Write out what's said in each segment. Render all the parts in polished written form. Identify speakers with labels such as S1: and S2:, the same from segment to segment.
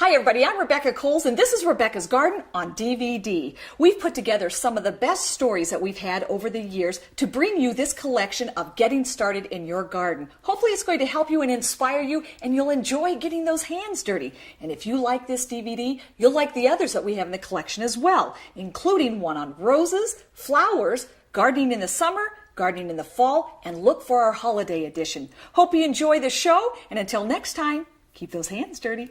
S1: Hi everybody, I'm Rebecca Coles and this is Rebecca's Garden on DVD. We've put together some of the best stories that we've had over the years to bring you this collection of getting started in your garden. Hopefully it's going to help you and inspire you and you'll enjoy getting those hands dirty. And if you like this DVD, you'll like the others that we have in the collection as well, including one on roses, flowers, gardening in the summer, gardening in the fall, and look for our holiday edition. Hope you enjoy the show, and until next time, keep those hands dirty.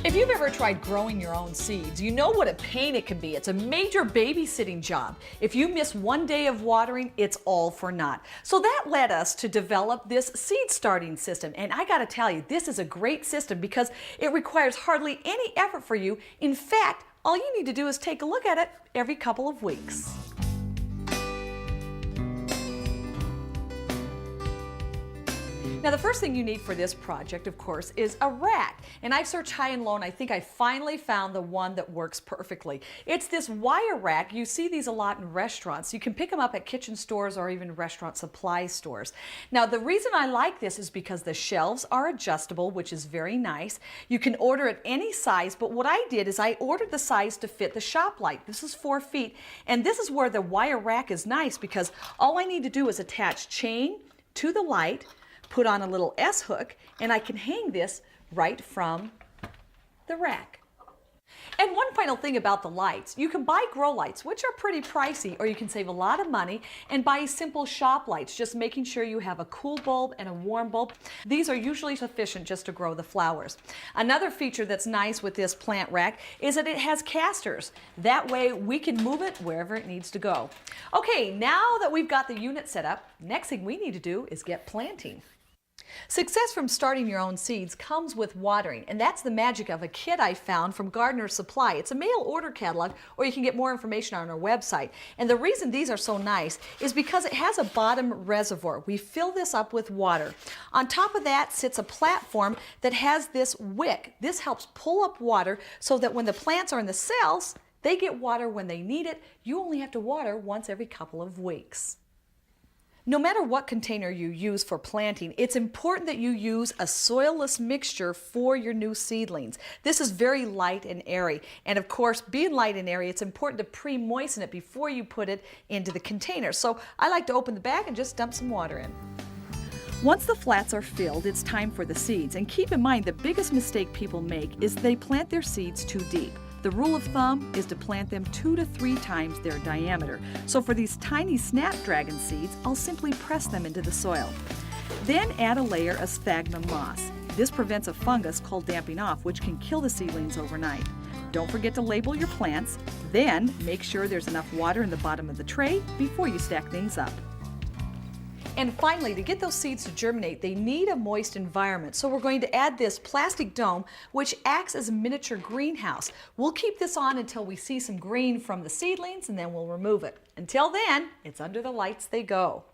S1: If you've ever tried growing your own seeds, you know what a pain it can be. It's a major babysitting job. If you miss one day of watering, it's all for naught. So that led us to develop this seed starting system. And I gotta tell you, this is a great system because it requires hardly any effort for you. In fact, all you need to do is take a look at it every couple of weeks. Now the first thing you need for this project, of course, is a rack. And I've searched high and low and I think I finally found the one that works perfectly. It's this wire rack. You see these a lot in restaurants. You can pick them up at kitchen stores or even restaurant supply stores. Now the reason I like this is because the shelves are adjustable, which is very nice. You can order at any size, but what I did is I ordered the size to fit the shop light. This is 4 feet, and this is where the wire rack is nice because all I need to do is attach chain to the light, put on a little S-hook, and I can hang this right from the rack. And one final thing about the lights, you can buy grow lights, which are pretty pricey, or you can save a lot of money and buy simple shop lights, just making sure you have a cool bulb and a warm bulb. These are usually sufficient just to grow the flowers. Another feature that's nice with this plant rack is that it has casters. That way we can move it wherever it needs to go. Okay, now that we've got the unit set up, next thing we need to do is get planting. Success from starting your own seeds comes with watering, and that's the magic of a kit I found from Gardener's Supply. It's a mail order catalog, or you can get more information on our website. And the reason these are so nice is because it has a bottom reservoir. We fill this up with water. On top of that sits a platform that has this wick. This helps pull up water so that when the plants are in the cells, they get water when they need it. You only have to water once every couple of weeks. No matter what container you use for planting, it's important that you use a soilless mixture for your new seedlings. This is very light and airy. And of course, being light and airy, it's important to pre-moisten it before you put it into the container. So I like to open the bag and just dump some water in. Once the flats are filled, it's time for the seeds. And keep in mind, the biggest mistake people make is they plant their seeds too deep. The rule of thumb is to plant them 2 to 3 times their diameter. So for these tiny snapdragon seeds, I'll simply press them into the soil. Then add a layer of sphagnum moss. This prevents a fungus called damping off, which can kill the seedlings overnight. Don't forget to label your plants. Then make sure there's enough water in the bottom of the tray before you stack things up. And finally, to get those seeds to germinate, they need a moist environment. So we're going to add this plastic dome, which acts as a miniature greenhouse. We'll keep this on until we see some green from the seedlings, and then we'll remove it. Until then, it's under the lights they go.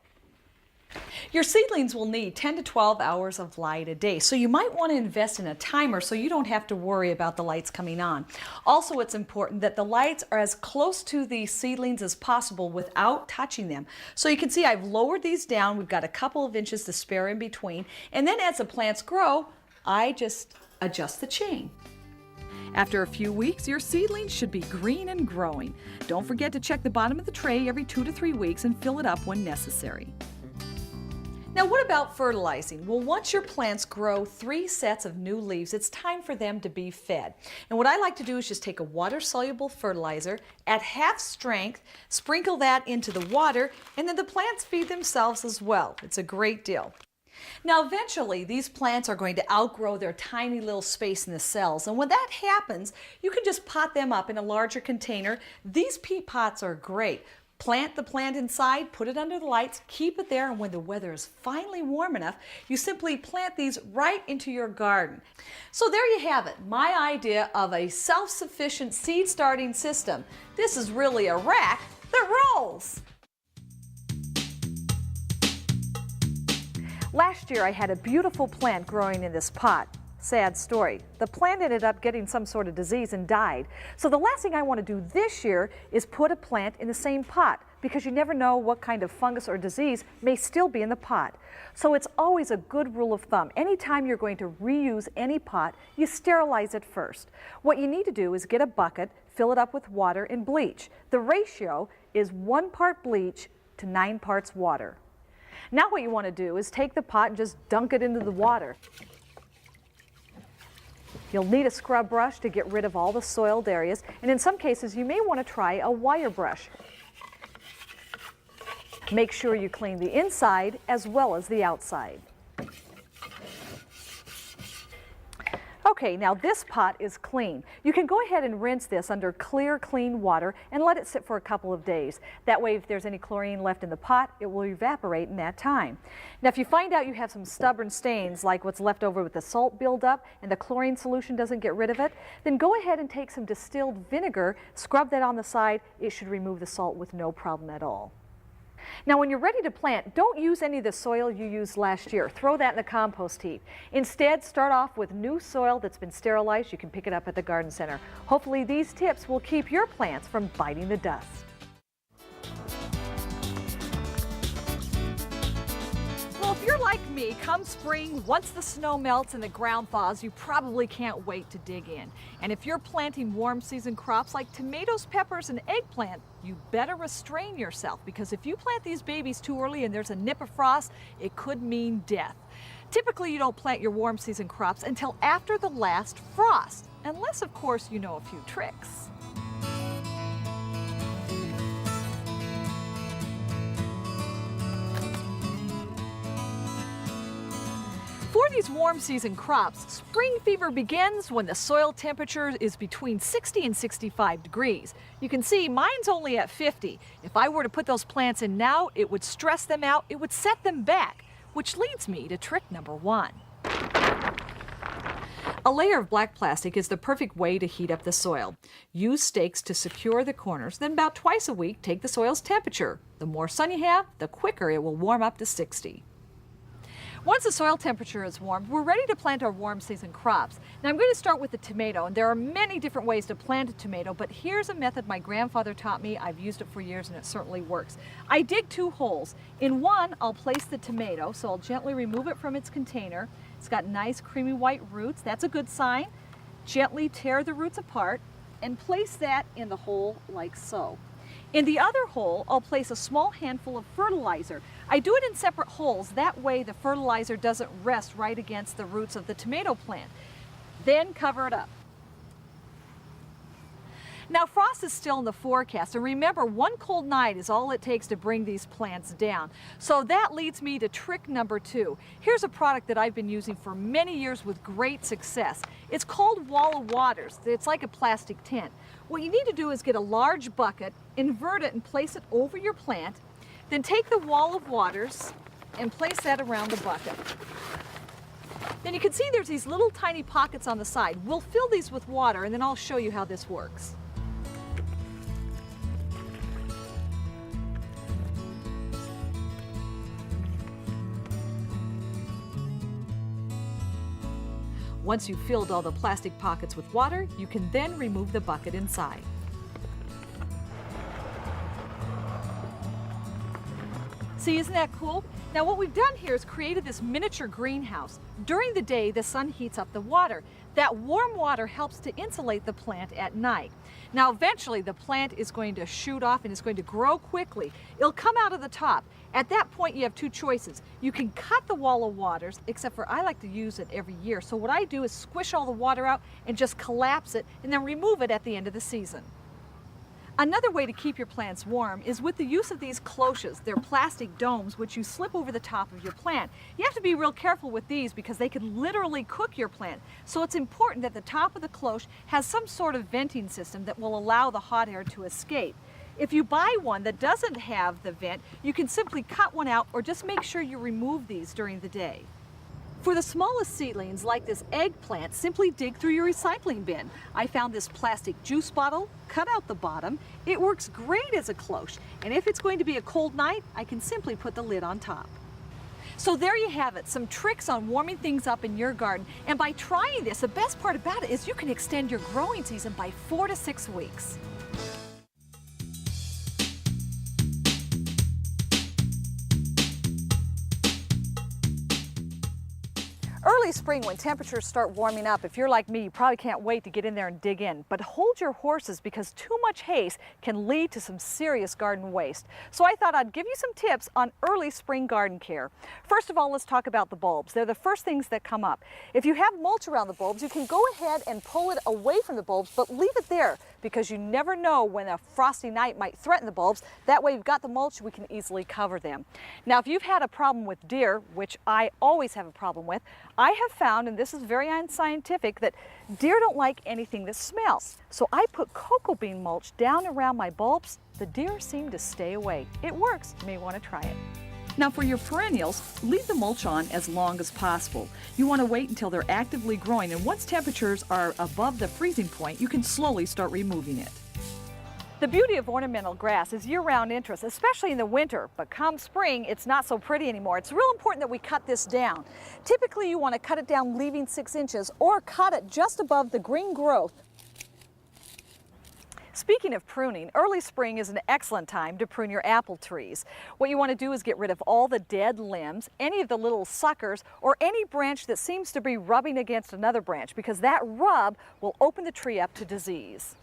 S1: Your seedlings will need 10 to 12 hours of light a day, so you might want to invest in a timer so you don't have to worry about the lights coming on. Also, it's important that the lights are as close to the seedlings as possible without touching them. So you can see I've lowered these down. We've got a couple of inches to spare in between, and then as the plants grow, I just adjust the chain. After a few weeks, your seedlings should be green and growing. Don't forget to check the bottom of the tray every 2 to 3 weeks and fill it up when necessary. Now what about fertilizing? Well, once your plants grow 3 sets of new leaves, it's time for them to be fed. And what I like to do is just take a water-soluble fertilizer at half strength, sprinkle that into the water, and then the plants feed themselves as well. It's a great deal. Now eventually these plants are going to outgrow their tiny little space in the cells, and when that happens, you can just pot them up in a larger container. These peat pots are great. Plant the plant inside, put it under the lights, keep it there, and when the weather is finally warm enough, you simply plant these right into your garden. So there you have it, my idea of a self-sufficient seed starting system. This is really a rack that rolls. Last year I had a beautiful plant growing in this pot. Sad story. The plant ended up getting some sort of disease and died. So the last thing I want to do this year is put a plant in the same pot, because you never know what kind of fungus or disease may still be in the pot. So it's always a good rule of thumb. Anytime you're going to reuse any pot, you sterilize it first. What you need to do is get a bucket, fill it up with water and bleach. The ratio is 1 part bleach to 9 parts water. Now what you want to do is take the pot and just dunk it into the water. You'll need a scrub brush to get rid of all the soiled areas, and in some cases you may want to try a wire brush. Make sure you clean the inside as well as the outside. Okay, now this pot is clean. You can go ahead and rinse this under clear, clean water and let it sit for a couple of days. That way, if there's any chlorine left in the pot, it will evaporate in that time. Now, if you find out you have some stubborn stains, like what's left over with the salt buildup and the chlorine solution doesn't get rid of it, then go ahead and take some distilled vinegar, scrub that on the side. It should remove the salt with no problem at all. Now, when you're ready to plant, don't use any of the soil you used last year. Throw that in the compost heap. Instead, start off with new soil that's been sterilized. You can pick it up at the garden center. Hopefully, these tips will keep your plants from biting the dust. Well, if you're like me, come spring, once the snow melts and the ground thaws, you probably can't wait to dig in. And if you're planting warm season crops like tomatoes, peppers, and eggplant, you better restrain yourself, because if you plant these babies too early and there's a nip of frost, it could mean death. Typically, you don't plant your warm season crops until after the last frost, unless, of course, you know a few tricks. For these warm season crops, spring fever begins when the soil temperature is between 60 and 65 degrees. You can see mine's only at 50. If I were to put those plants in now, it would stress them out, it would set them back, which leads me to trick number 1. A layer of black plastic is the perfect way to heat up the soil. Use stakes to secure the corners, then about twice a week take the soil's temperature. The more sun you have, the quicker it will warm up to 60. Once the soil temperature is warm, we're ready to plant our warm season crops. Now I'm going to start with the tomato, and there are many different ways to plant a tomato, but here's a method my grandfather taught me. I've used it for years and it certainly works. I dig 2 holes. In one, I'll place the tomato, so I'll gently remove it from its container. It's got nice creamy white roots. That's a good sign. Gently tear the roots apart and place that in the hole like so. In the other hole, I'll place a small handful of fertilizer. I do it in separate holes. That way the fertilizer doesn't rest right against the roots of the tomato plant. Then cover it up. Now, frost is still in the forecast, and remember, 1 cold night is all it takes to bring these plants down. So that leads me to trick number 2. Here's a product that I've been using for many years with great success. It's called Wall of Waters. It's like a plastic tent. What you need to do is get a large bucket, invert it and place it over your plant, then take the Wall of Waters and place that around the bucket. Then you can see there's these little tiny pockets on the side. We'll fill these with water, and then I'll show you how this works. Once you've filled all the plastic pockets with water, you can then remove the bucket inside. See, isn't that cool? Now what we've done here is created this miniature greenhouse. During the day, the sun heats up the water. That warm water helps to insulate the plant at night. Now eventually the plant is going to shoot off and it's going to grow quickly. It'll come out of the top. At that point you have 2 choices. You can cut the Wall of Waters, except for I like to use it every year. So what I do is squish all the water out and just collapse it and then remove it at the end of the season. Another way to keep your plants warm is with the use of these cloches. They're plastic domes which you slip over the top of your plant. You have to be real careful with these because they can literally cook your plant. So it's important that the top of the cloche has some sort of venting system that will allow the hot air to escape. If you buy one that doesn't have the vent, you can simply cut one out or just make sure you remove these during the day. For the smallest seedlings, like this eggplant, simply dig through your recycling bin. I found this plastic juice bottle, cut out the bottom. It works great as a cloche, and if it's going to be a cold night, I can simply put the lid on top. So there you have it, some tricks on warming things up in your garden. And by trying this, the best part about it is you can extend your growing season by 4 to 6 weeks. Early spring, when temperatures start warming up, if you're like me, you probably can't wait to get in there and dig in. But hold your horses, because too much haste can lead to some serious garden waste. So I thought I'd give you some tips on early spring garden care. First of all, let's talk about the bulbs. They're the first things that come up. If you have mulch around the bulbs, you can go ahead and pull it away from the bulbs, but leave it there, because you never know when a frosty night might threaten the bulbs. That way, you've got the mulch, we can easily cover them. Now, if you've had a problem with deer, which I always have a problem with, I have found, and this is very unscientific, that deer don't like anything that smells. So I put cocoa bean mulch down around my bulbs. The deer seem to stay away. It works. You may want to try it. Now for your perennials, leave the mulch on as long as possible. You want to wait until they're actively growing, and once temperatures are above the freezing point, you can slowly start removing it. The beauty of ornamental grass is year-round interest, especially in the winter, but come spring, it's not so pretty anymore. It's real important that we cut this down. Typically, you want to cut it down leaving 6 inches or cut it just above the green growth. Speaking of pruning, early spring is an excellent time to prune your apple trees. What you want to do is get rid of all the dead limbs, any of the little suckers, or any branch that seems to be rubbing against another branch, because that rub will open the tree up to disease.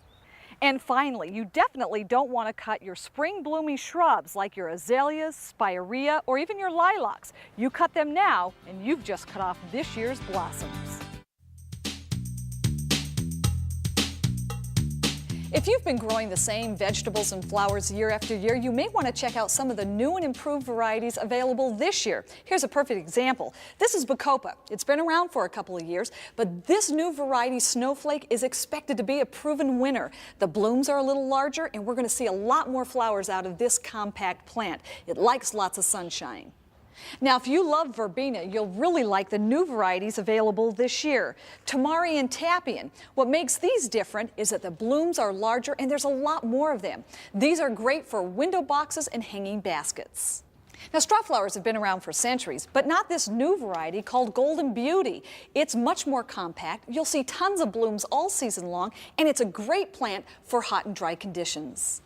S1: And finally, you definitely don't want to cut your spring blooming shrubs like your azaleas, spirea, or even your lilacs. You cut them now, and you've just cut off this year's blossoms. If you've been growing the same vegetables and flowers year after year, you may want to check out some of the new and improved varieties available this year. Here's a perfect example. This is Bacopa. It's been around for a couple of years, but this new variety, Snowflake, is expected to be a proven winner. The blooms are a little larger, and we're going to see a lot more flowers out of this compact plant. It likes lots of sunshine. Now, if you love verbena, you'll really like the new varieties available this year, Tamari and Tapion. What makes these different is that the blooms are larger and there's a lot more of them. These are great for window boxes and hanging baskets. Now, straw flowers have been around for centuries, but not this new variety called Golden Beauty. It's much more compact. You'll see tons of blooms all season long, and it's a great plant for hot and dry conditions.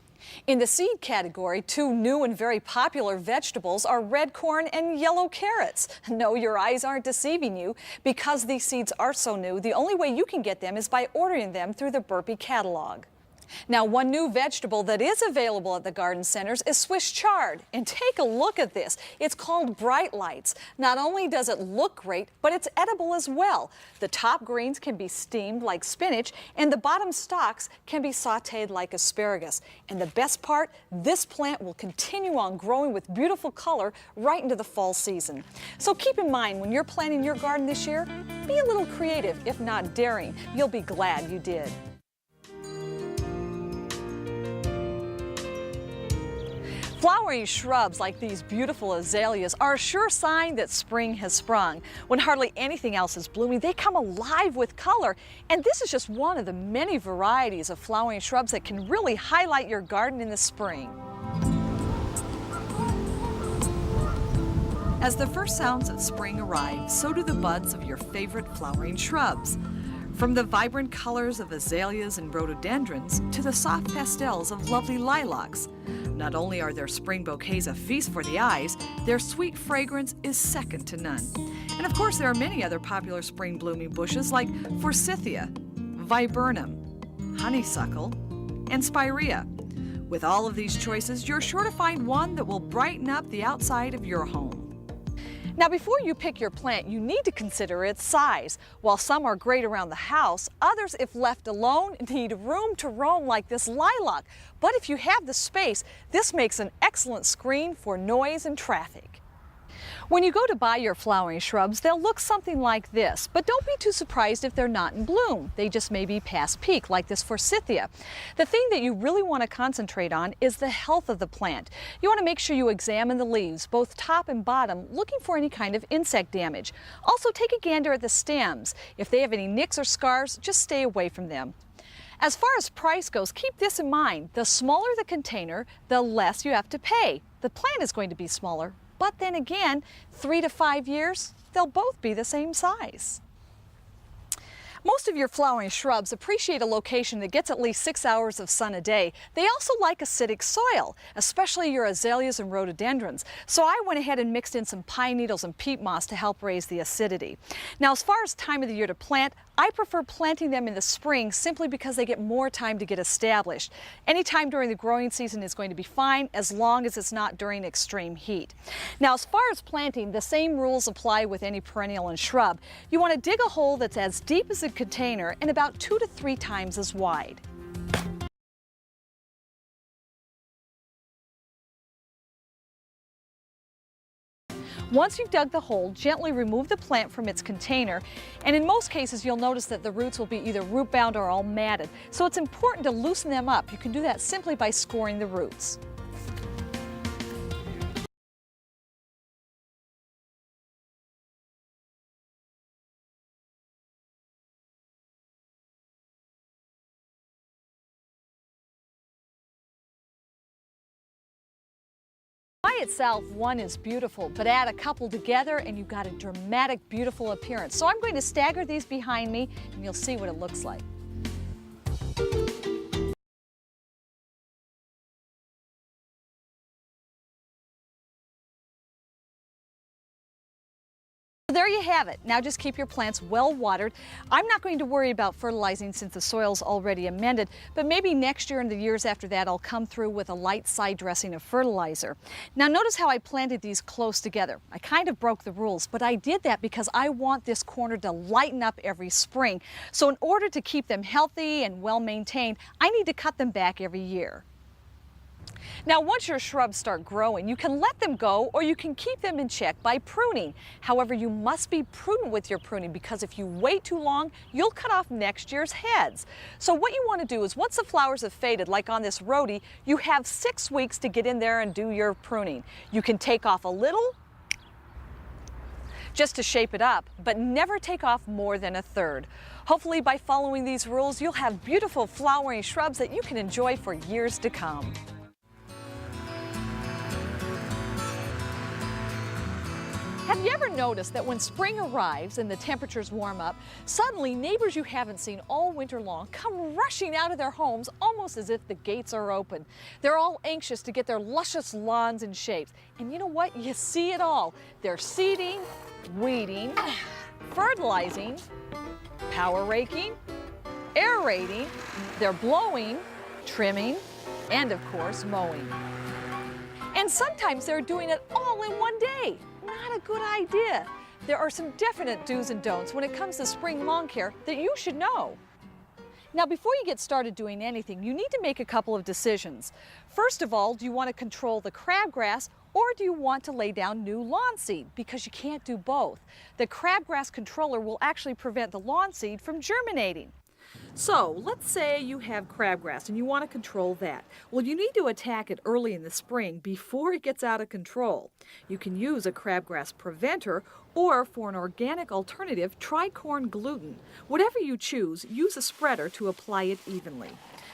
S1: In the seed category, two new and very popular vegetables are red corn and yellow carrots. No, your eyes aren't deceiving you. Because these seeds are so new, the only way you can get them is by ordering them through the Burpee catalog. Now, one new vegetable that is available at the garden centers is Swiss chard. And take a look at this. It's called Bright Lights. Not only does it look great, but it's edible as well. The top greens can be steamed like spinach, and the bottom stalks can be sautéed like asparagus. And the best part, this plant will continue on growing with beautiful color right into the fall season. So keep in mind, when you're planting your garden this year, be a little creative, if not daring. You'll be glad you did. Flowering shrubs like these beautiful azaleas are a sure sign that spring has sprung. When hardly anything else is blooming, they come alive with color. And this is just one of the many varieties of flowering shrubs that can really highlight your garden in the spring. As the first sounds of spring arrive, so do the buds of your favorite flowering shrubs. From the vibrant colors of azaleas and rhododendrons to the soft pastels of lovely lilacs. Not only are their spring bouquets a feast for the eyes, their sweet fragrance is second to none. And of course, there are many other popular spring blooming bushes like forsythia, viburnum, honeysuckle, and spirea. With all of these choices, you're sure to find one that will brighten up the outside of your home. Now, before you pick your plant, you need to consider its size. While some are great around the house, others, if left alone, need room to roam like this lilac. But if you have the space, this makes an excellent screen for noise and traffic. When you go to buy your flowering shrubs, they'll look something like this, but don't be too surprised if they're not in bloom. They just may be past peak, like this forsythia. The thing that you really want to concentrate on is the health of the plant. You want to make sure you examine the leaves, both top and bottom, looking for any kind of insect damage. Also, take a gander at the stems. If they have any nicks or scars, just stay away from them. As far as price goes, keep this in mind. The smaller the container, the less you have to pay. The plant is going to be smaller, But then again, 3 to 5 years, they'll both be the same size. Most of your flowering shrubs appreciate a location that gets at least 6 hours of sun a day. They also like acidic soil, especially your azaleas and rhododendrons. So I went ahead and mixed in some pine needles and peat moss to help raise the acidity. Now, as far as time of the year to plant, I prefer planting them in the spring simply because they get more time to get established. Any time during the growing season is going to be fine as long as it's not during extreme heat. Now, as far as planting, the same rules apply with any perennial and shrub. You want to dig a hole that's as deep as a container and about 2 to 3 times as wide. Once you've dug the hole, gently remove the plant from its container, and in most cases you'll notice that the roots will be either root bound or all matted. So it's important to loosen them up. You can do that simply by scoring the roots. By itself, one is beautiful, but add a couple together and you've got a dramatic, beautiful appearance. So I'm going to stagger these behind me and you'll see what it looks like. There you have it. Now just keep your plants well watered. I'm not going to worry about fertilizing since the soil's already amended, but maybe next year and the years after that I'll come through with a light side dressing of fertilizer. Now notice how I planted these close together. I kind of broke the rules, but I did that because I want this corner to lighten up every spring. So in order to keep them healthy and well maintained, I need to cut them back every year. Now, once your shrubs start growing, you can let them go or you can keep them in check by pruning. However, you must be prudent with your pruning because if you wait too long, you'll cut off next year's heads. So what you want to do is once the flowers have faded, like on this rhodie, you have 6 weeks to get in there and do your pruning. You can take off a little just to shape it up, but never take off more than 1/3. Hopefully by following these rules, you'll have beautiful flowering shrubs that you can enjoy for years to come. Have you ever noticed that when spring arrives and the temperatures warm up, suddenly neighbors you haven't seen all winter long come rushing out of their homes almost as if the gates are open? They're all anxious to get their luscious lawns in shape. And you know what? You see it all. They're seeding, weeding, fertilizing, power raking, aerating, they're blowing, trimming, and of course mowing. And sometimes they're doing it all in one day. Not a good idea. There are some definite do's and don'ts when it comes to spring lawn care that you should know. Now, before you get started doing anything, you need to make a couple of decisions. First of all, do you want to control the crabgrass or do you want to lay down new lawn seed? Because you can't do both. The crabgrass controller will actually prevent the lawn seed from germinating. So let's say you have crabgrass and you want to control that. Well, you need to attack it early in the spring before it gets out of control. You can use a crabgrass preventer, or for an organic alternative, try corn gluten. Whatever you choose, use a spreader to apply it evenly.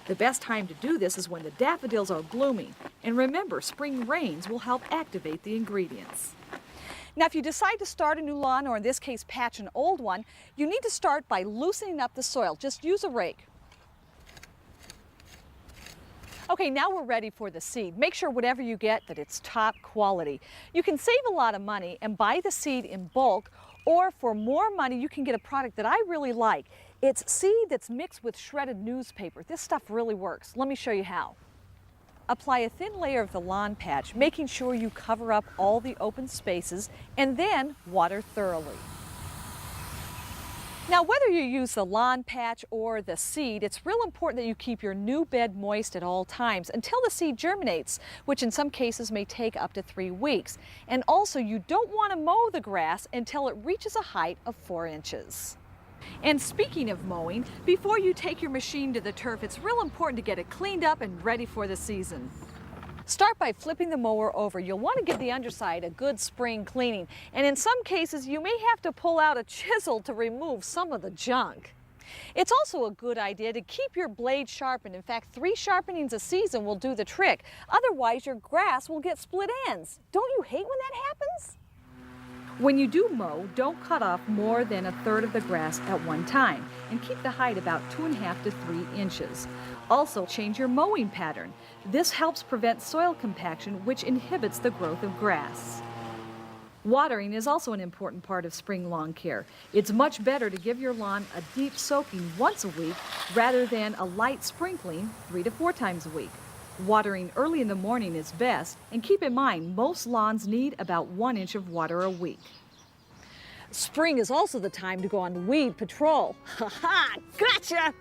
S1: The best time to do this is when the daffodils are blooming. And remember, spring rains will help activate the ingredients. Now, if you decide to start a new lawn, or in this case patch an old one, you need to start by loosening up the soil. Just use a rake. Okay, now we're ready for the seed. Make sure whatever you get that it's top quality. You can save a lot of money and buy the seed in bulk, or for more money you can get a product that I really like. It's seed that's mixed with shredded newspaper. This stuff really works. Let me show you how. Apply a thin layer of the lawn patch, making sure you cover up all the open spaces, and then water thoroughly. Now, whether you use the lawn patch or the seed, it's real important that you keep your new bed moist at all times until the seed germinates, which in some cases may take up to 3 weeks. And also, you don't want to mow the grass until it reaches a height of 4 inches. And speaking of mowing, before you take your machine to the turf, it's real important to get it cleaned up and ready for the season. Start by flipping the mower over. You'll want to give the underside a good spring cleaning, and in some cases you may have to pull out a chisel to remove some of the junk. It's also a good idea to keep your blade sharpened. In fact, 3 sharpenings a season will do the trick. Otherwise, your grass will get split ends. Don't you hate when that happens? When you do mow, don't cut off more than 1/3 of the grass at one time, and keep the height about 2.5 to 3 inches. Also, change your mowing pattern. This helps prevent soil compaction, which inhibits the growth of grass. Watering is also an important part of spring lawn care. It's much better to give your lawn a deep soaking once a week rather than a light sprinkling 3 to 4 times a week. Watering early in the morning is best, and keep in mind most lawns need about 1 inch of water a week. Spring is also the time to go on weed patrol. Ha ha! Gotcha!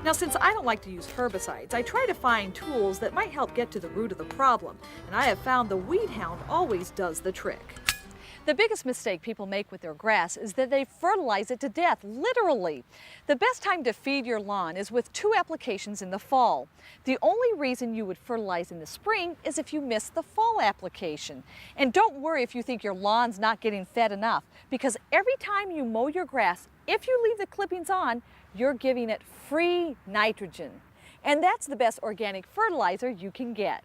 S1: Now, since I don't like to use herbicides, I try to find tools that might help get to the root of the problem, and I have found the Weed Hound always does the trick. The biggest mistake people make with their grass is that they fertilize it to death, literally. The best time to feed your lawn is with 2 applications in the fall. The only reason you would fertilize in the spring is if you miss the fall application. And don't worry if you think your lawn's not getting fed enough, because every time you mow your grass, if you leave the clippings on, you're giving it free nitrogen. And that's the best organic fertilizer you can get.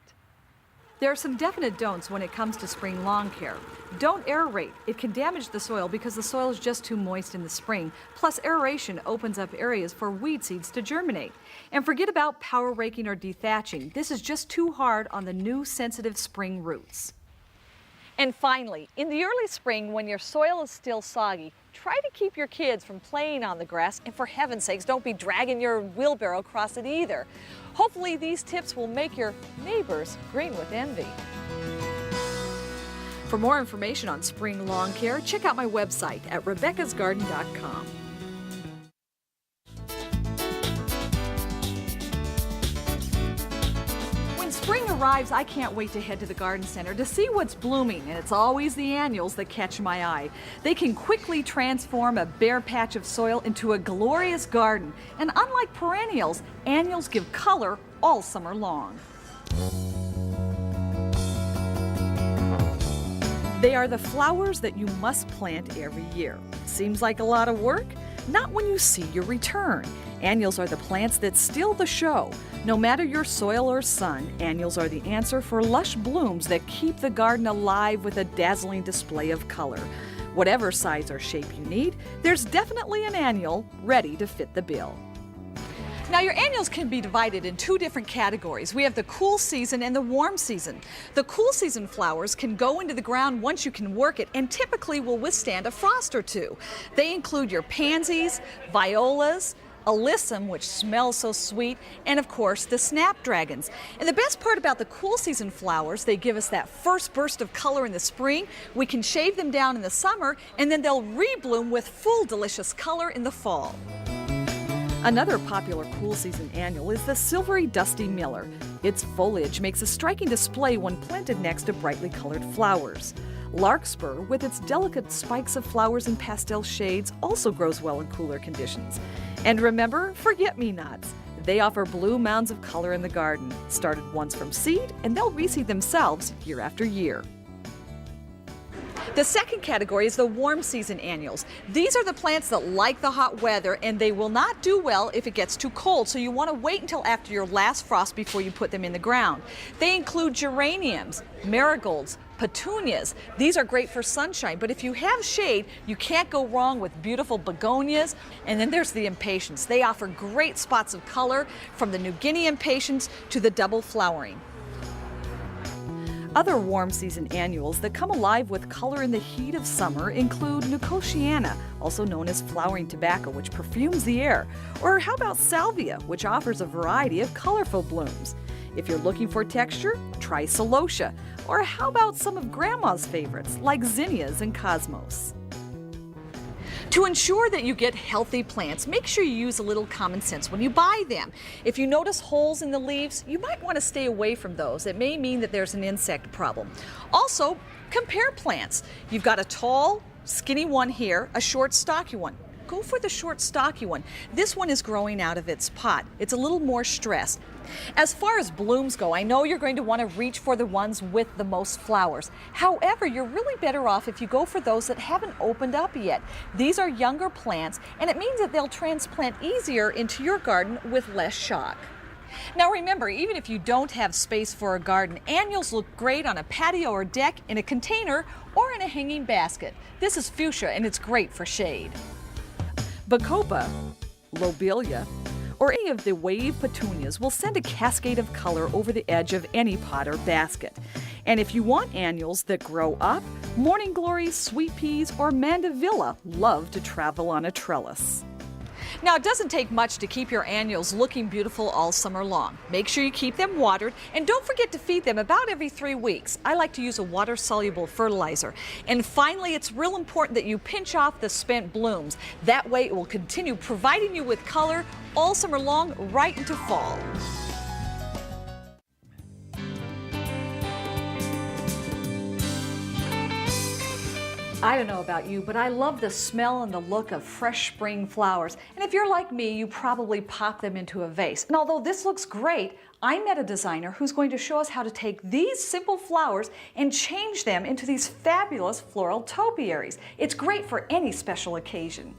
S1: There are some definite don'ts when it comes to spring lawn care. Don't aerate. It can damage the soil because the soil is just too moist in the spring. Plus, aeration opens up areas for weed seeds to germinate. And forget about power raking or dethatching. This is just too hard on the new sensitive spring roots. And finally, in the early spring when your soil is still soggy, try to keep your kids from playing on the grass, and for heaven's sakes, don't be dragging your wheelbarrow across it either. Hopefully these tips will make your neighbors green with envy. For more information on spring lawn care, check out my website at Rebecca'sGarden.com. When spring arrives, I can't wait to head to the garden center to see what's blooming, and it's always the annuals that catch my eye. They can quickly transform a bare patch of soil into a glorious garden, and unlike perennials, annuals give color all summer long. They are the flowers that you must plant every year. Seems like a lot of work? Not when you see your return. Annuals are the plants that steal the show. No matter your soil or sun, annuals are the answer for lush blooms that keep the garden alive with a dazzling display of color. Whatever size or shape you need, there's definitely an annual ready to fit the bill. Now, your annuals can be divided in 2 different categories. We have the cool season and the warm season. The cool season flowers can go into the ground once you can work it and typically will withstand a frost or 2. They include your pansies, violas, alyssum, which smells so sweet, and of course the snapdragons. And the best part about the cool season flowers, they give us that first burst of color in the spring. We can shave them down in the summer, and then they'll rebloom with full delicious color in the fall. Another popular cool season annual is the silvery dusty miller. Its foliage makes a striking display when planted next to brightly colored flowers. Larkspur, with its delicate spikes of flowers in pastel shades, also grows well in cooler conditions. And remember, forget-me-nots. They offer blue mounds of color in the garden, started once from seed, and they'll reseed themselves year after year. The second category is the warm season annuals. These are the plants that like the hot weather, and they will not do well if it gets too cold, so you want to wait until after your last frost before you put them in the ground. They include geraniums, marigolds, petunias. These are great for sunshine, but if you have shade, you can't go wrong with beautiful begonias. And then there's the impatiens. They offer great spots of color, from the New Guinea impatiens to the double flowering. Other warm season annuals that come alive with color in the heat of summer include Nicotiana, also known as flowering tobacco, which perfumes the air. Or how about salvia, which offers a variety of colorful blooms. If you're looking for texture, try celosia. Or how about some of Grandma's favorites, like zinnias and cosmos? To ensure that you get healthy plants, make sure you use a little common sense when you buy them. If you notice holes in the leaves, you might want to stay away from those. It may mean that there's an insect problem. Also, compare plants. You've got a tall, skinny one here, a short, stocky one. go for the short stocky one. This one is growing out of its pot. It's a little more stressed. As far as blooms go, I know you're going to want to reach for the ones with the most flowers. However, you're really better off if you go for those that haven't opened up yet. These are younger plants, and it means that they'll transplant easier into your garden with less shock. Now remember, even if you don't have space for a garden, annuals look great on a patio or deck, in a container, or in a hanging basket. This is fuchsia, and it's great for shade. Bacopa, lobelia, or any of the wave petunias will send a cascade of color over the edge of any pot or basket. And if you want annuals that grow up, morning glories, sweet peas, or mandevilla love to travel on a trellis. Now, it doesn't take much to keep your annuals looking beautiful all summer long. Make sure you keep them watered, and don't forget to feed them about every 3 weeks. I like to use a water-soluble fertilizer. And finally, it's real important that you pinch off the spent blooms. That way, it will continue providing you with color all summer long, right into fall. I don't know about you, but I love the smell and the look of fresh spring flowers. And if you're like me, you probably pop them into a vase. And although this looks great, I met a designer who's going to show us how to take these simple flowers and change them into these fabulous floral topiaries. It's great for any special occasion.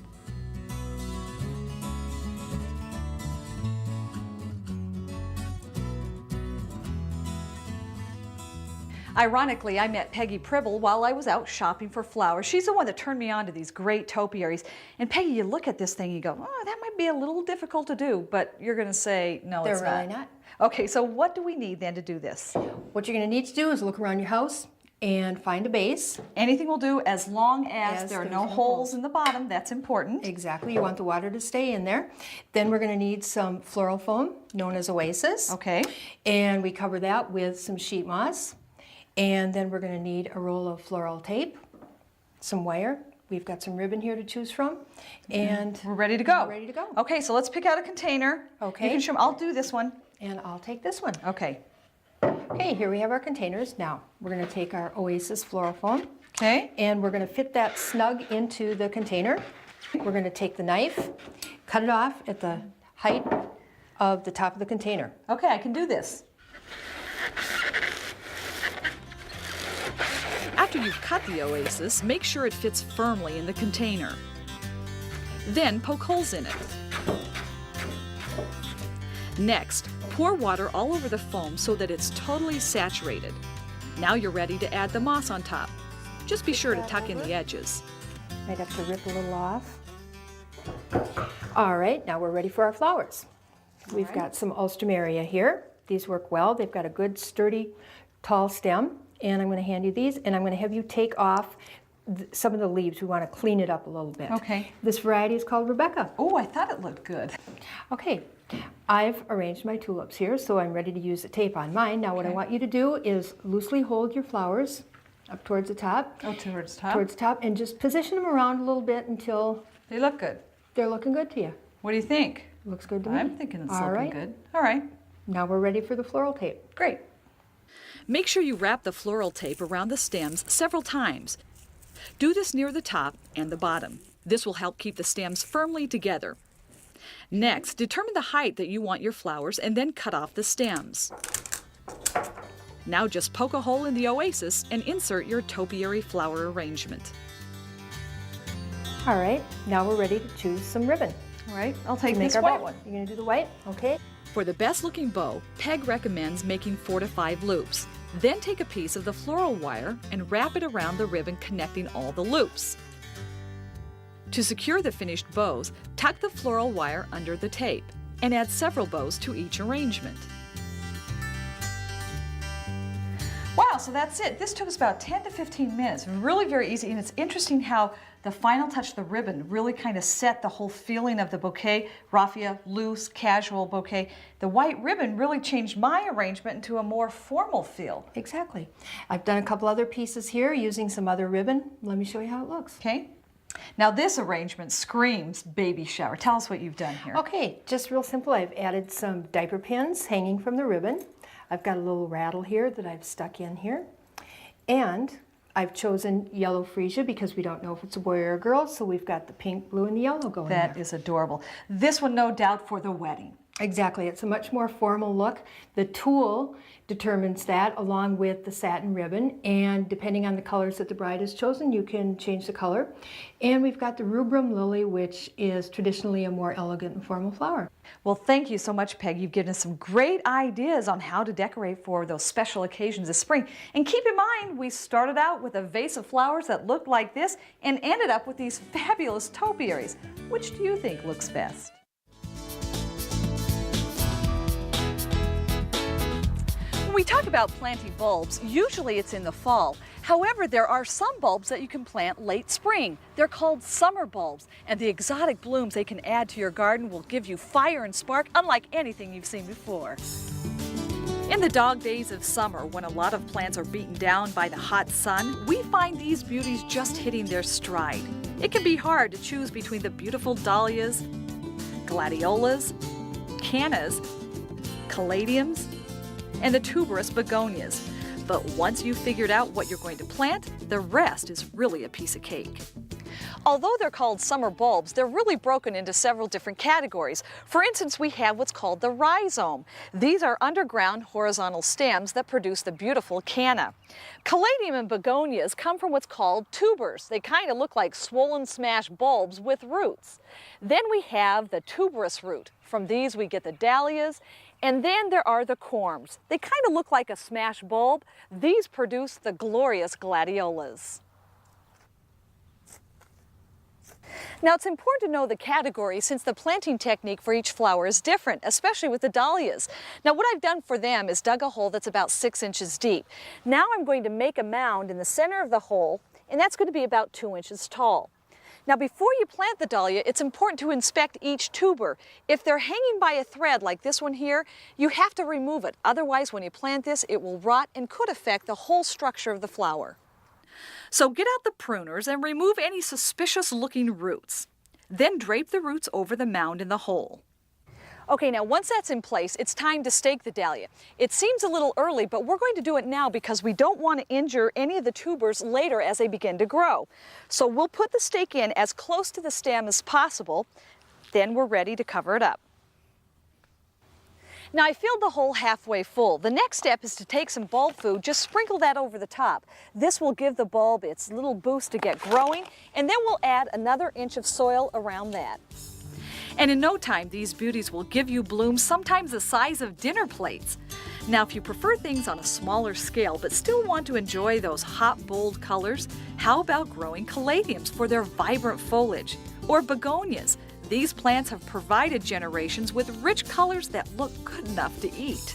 S1: Ironically, I met Peggy Pribble while I was out shopping for flowers. She's the one that turned me on to these great topiaries. And Peggy, you look at this thing, you go, oh, that might be a little difficult to do, but you're going to say, no, it's not.
S2: They're really not.
S1: Okay, so what do we need then to do this?
S2: What you're going to need to do is look around your house and find a base.
S1: Anything will do as long as there are no holes in the bottom. That's important.
S2: Exactly. You want the water to stay in there. Then we're going to need some floral foam, known as Oasis.
S1: Okay.
S2: And we cover that with some sheet moss. And then we're going to need a roll of floral tape, some wire. We've got some ribbon here to choose from. And
S1: we're ready to go.
S2: We're ready to go.
S1: Okay, so let's pick out a container.
S2: Okay.
S1: You can show me. I'll do this one.
S2: And I'll take this one.
S1: Okay.
S2: Okay, here we have our containers. Now, we're going to take our Oasis floral foam.
S1: Okay.
S2: And we're going to fit that snug into the container. We're going to take the knife, cut it off at the height of the top of the container.
S1: Okay, I can do this. After you've cut the Oasis, make sure it fits firmly in the container. Then poke holes in it. Next, pour water all over the foam so that it's totally saturated. Now you're ready to add the moss on top. Just be sure to tuck in the edges.
S2: Might have to rip a little off. All right, now we're ready for our flowers. We've got some Alstroemeria here. These work well. They've got a good, sturdy, tall stem. And I'm going to hand you these, and I'm going to have you take off some of the leaves. We want to clean it up a little bit.
S1: Okay.
S2: This variety is called Rebecca.
S1: Oh, I thought it looked good.
S2: Okay, I've arranged my tulips here, so I'm ready to use the tape on mine. Now what I want you to do is loosely hold your flowers up towards the top.
S1: Oh, towards the top?
S2: Towards the top, and just position them around a little bit until
S1: They look good.
S2: they're looking good to you.
S1: What do you think?
S2: Looks good to me.
S1: I'm thinking it's
S2: All
S1: looking
S2: right.
S1: good. All right.
S2: Now we're ready for the floral tape.
S1: Great. Make sure you wrap the floral tape around the stems several times. Do this near the top and the bottom. This will help keep the stems firmly together. Next, determine the height that you want your flowers and then cut off the stems. Now just poke a hole in the Oasis and insert your topiary flower arrangement.
S2: All right, now we're ready to choose some ribbon.
S1: All right, I'll take
S2: To make
S1: this
S2: our
S1: white
S2: bow.
S1: one.
S2: You're going to do the white? Okay.
S1: For the best looking bow, Peg recommends making 4 to 5 loops. Then take a piece of the floral wire and wrap it around the ribbon connecting all the loops. To secure the finished bows, tuck the floral wire under the tape and add several bows to each arrangement. Wow, so that's it. This took us about 10 to 15 minutes. Really very easy, and it's interesting how the final touch, the ribbon, really kind of set the whole feeling of the bouquet. Raffia, loose, casual bouquet. The white ribbon really changed my arrangement into a more formal feel.
S2: Exactly. I've done a couple other pieces here using some other ribbon. Let me show you how it looks.
S1: Okay. Now this arrangement screams baby shower. Tell us what you've done here.
S2: Okay, just real simple. I've added some diaper pins hanging from the ribbon. I've got a little rattle here that I've stuck in here. And I've chosen yellow freesia because we don't know if it's a boy or a girl, so we've got the pink, blue, and the yellow going there.
S1: That is adorable. This one, no doubt, for the wedding.
S2: Exactly. It's a much more formal look. The tulle determines that along with the satin ribbon, and depending on the colors that the bride has chosen, you can change the color. And we've got the rubrum lily, which is traditionally a more elegant and formal flower.
S1: Well, thank you so much, Peg. You've given us some great ideas on how to decorate for those special occasions this spring. And keep in mind, we started out with a vase of flowers that looked like this and ended up with these fabulous topiaries. Which do you think looks best? When we talk about planting bulbs, usually it's in the fall. However, there are some bulbs that you can plant late spring. They're called summer bulbs, and the exotic blooms they can add to your garden will give you fire and spark unlike anything you've seen before. In the dog days of summer, when a lot of plants are beaten down by the hot sun, we find these beauties just hitting their stride. It can be hard to choose between the beautiful dahlias, gladiolas, cannas, caladiums, and the tuberous begonias. But once you've figured out what you're going to plant, the rest is really a piece of cake. Although they're called summer bulbs, they're really broken into several different categories. For instance, we have what's called the rhizome. These are underground horizontal stems that produce the beautiful canna. Caladium and begonias come from what's called tubers. They kind of look like swollen smash bulbs with roots. Then we have the tuberous root. From these we get the dahlias. And then there are the corms. They kind of look like a smash bulb. These produce the glorious gladiolas. Now it's important to know the category since the planting technique for each flower is different, especially with the dahlias. Now what I've done for them is dug a hole that's about 6 inches deep. Now I'm going to make a mound in the center of the hole, and that's going to be about 2 inches tall. Now before you plant the dahlia, it's important to inspect each tuber. If they're hanging by a thread like this one here, you have to remove it. Otherwise, when you plant this, it will rot and could affect the whole structure of the flower. So get out the pruners and remove any suspicious looking roots. Then drape the roots over the mound in the hole. Okay, now once that's in place, it's time to stake the dahlia. It seems a little early, but we're going to do it now because we don't want to injure any of the tubers later as they begin to grow. So we'll put the stake in as close to the stem as possible, then we're ready to cover it up. Now I filled the hole halfway full. The next step is to take some bulb food, just sprinkle that over the top. This will give the bulb its little boost to get growing, and then we'll add another inch of soil around that. And in no time, these beauties will give you blooms sometimes the size of dinner plates. Now, if you prefer things on a smaller scale but still want to enjoy those hot, bold colors, how about growing caladiums for their vibrant foliage? Or begonias. These plants have provided generations with rich colors that look good enough to eat.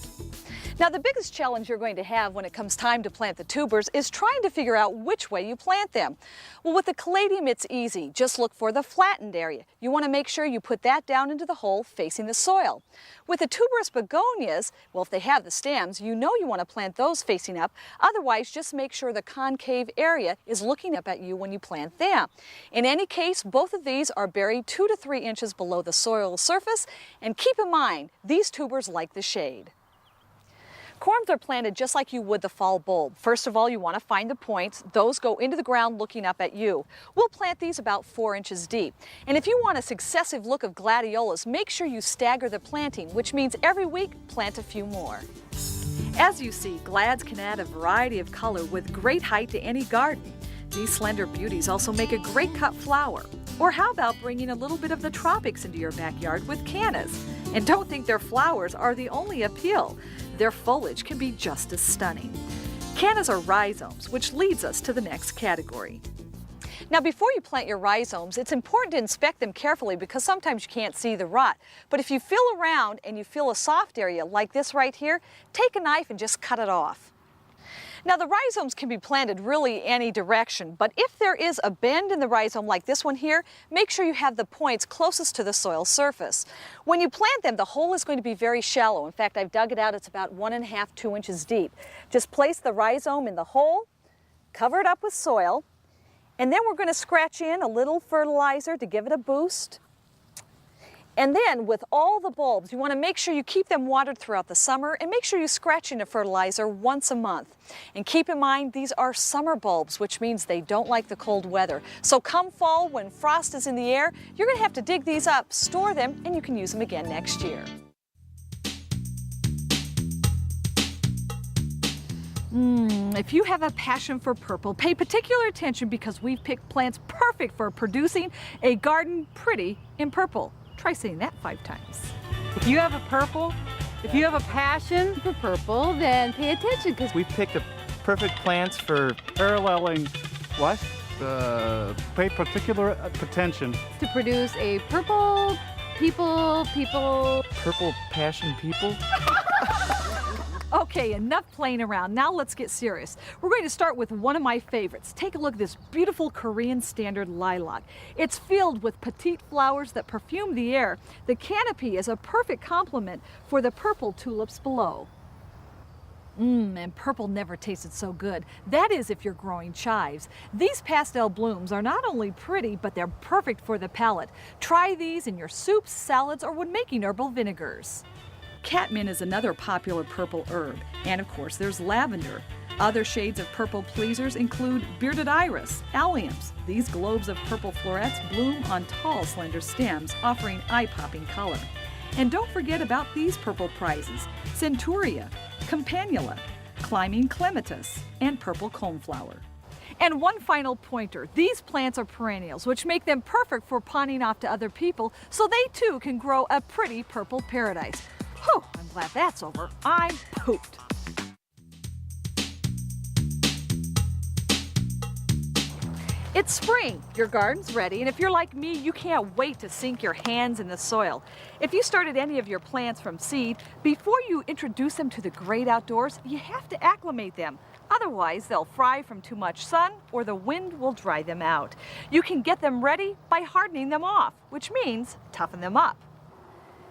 S1: Now, the biggest challenge you're going to have when it comes time to plant the tubers is trying to figure out which way you plant them. Well, with the caladium, it's easy. Just look for the flattened area. You want to make sure you put that down into the hole facing the soil. With the tuberous begonias, well, if they have the stems, you know you want to plant those facing up. Otherwise, just make sure the concave area is looking up at you when you plant them. In any case, both of these are buried 2 to 3 inches below the soil surface. And keep in mind, these tubers like the shade. Corms are planted just like you would the fall bulb. First of all, you want to find the points. Those go into the ground looking up at you. We'll plant these about 4 inches deep. And if you want a successive look of gladiolas, make sure you stagger the planting, which means every week plant a few more. As you see, glads can add a variety of color with great height to any garden. These slender beauties also make a great cut flower. Or how about bringing a little bit of the tropics into your backyard with cannas? And don't think their flowers are the only appeal. Their foliage can be just as stunning. Cannas are rhizomes, which leads us to the next category. Now, before you plant your rhizomes, it's important to inspect them carefully because sometimes you can't see the rot. But if you feel around and you feel a soft area like this right here, take a knife and just cut it off. Now, the rhizomes can be planted really any direction, but if there is a bend in the rhizome like this one here, make sure you have the points closest to the soil surface. When you plant them, the hole is going to be very shallow. In fact, I've dug it out, it's about 1.5 to 2 inches deep. Just place the rhizome in the hole, cover it up with soil, and then we're going to scratch in a little fertilizer to give it a boost. And then with all the bulbs, you want to make sure you keep them watered throughout the summer and make sure you scratch into fertilizer once a month. And keep in mind, these are summer bulbs, which means they don't like the cold weather. So come fall, when frost is in the air, you're going to have to dig these up, store them, and you can use them again next year. If you have a passion for purple, pay particular attention because we've picked plants perfect for producing a garden pretty in purple. Try saying that 5 times.
S3: If you have a passion for purple, then pay attention because
S4: We picked the perfect plants for
S5: paralleling what? Pay particular attention.
S3: to produce a purple people.
S4: purple passion people.
S1: Okay, enough playing around. Now let's get serious. We're going to start with one of my favorites. Take a look at this beautiful Korean standard lilac. It's filled with petite flowers that perfume the air. The canopy is a perfect complement for the purple tulips below. And purple never tasted so good. That is if you're growing chives. These pastel blooms are not only pretty, but they're perfect for the palate. Try these in your soups, salads, or when making herbal vinegars. Catmint is another popular purple herb, and of course there's lavender. Other shades of purple pleasers include bearded iris, alliums. These globes of purple florets bloom on tall, slender stems, offering eye-popping color. And don't forget about these purple prizes: centaurea, campanula, climbing clematis, and purple coneflower. And one final pointer, these plants are perennials, which make them perfect for pawning off to other people so they too can grow a pretty purple paradise. Whew, I'm glad that's over. I'm pooped. It's spring, your garden's ready, and if you're like me, you can't wait to sink your hands in the soil. If you started any of your plants from seed, before you introduce them to the great outdoors, you have to acclimate them. Otherwise, they'll fry from too much sun or the wind will dry them out. You can get them ready by hardening them off, which means toughen them up.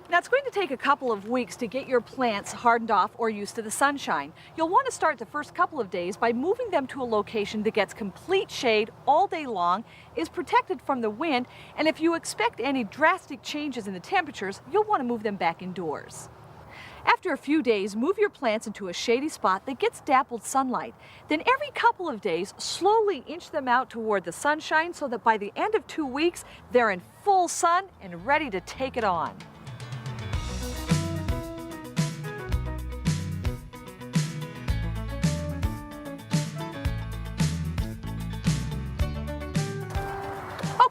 S1: Now it's going to take a couple of weeks to get your plants hardened off or used to the sunshine. You'll want to start the first couple of days by moving them to a location that gets complete shade all day long, is protected from the wind, and if you expect any drastic changes in the temperatures, you'll want to move them back indoors. After a few days, move your plants into a shady spot that gets dappled sunlight. Then every couple of days, slowly inch them out toward the sunshine so that by the end of 2 weeks, they're in full sun and ready to take it on.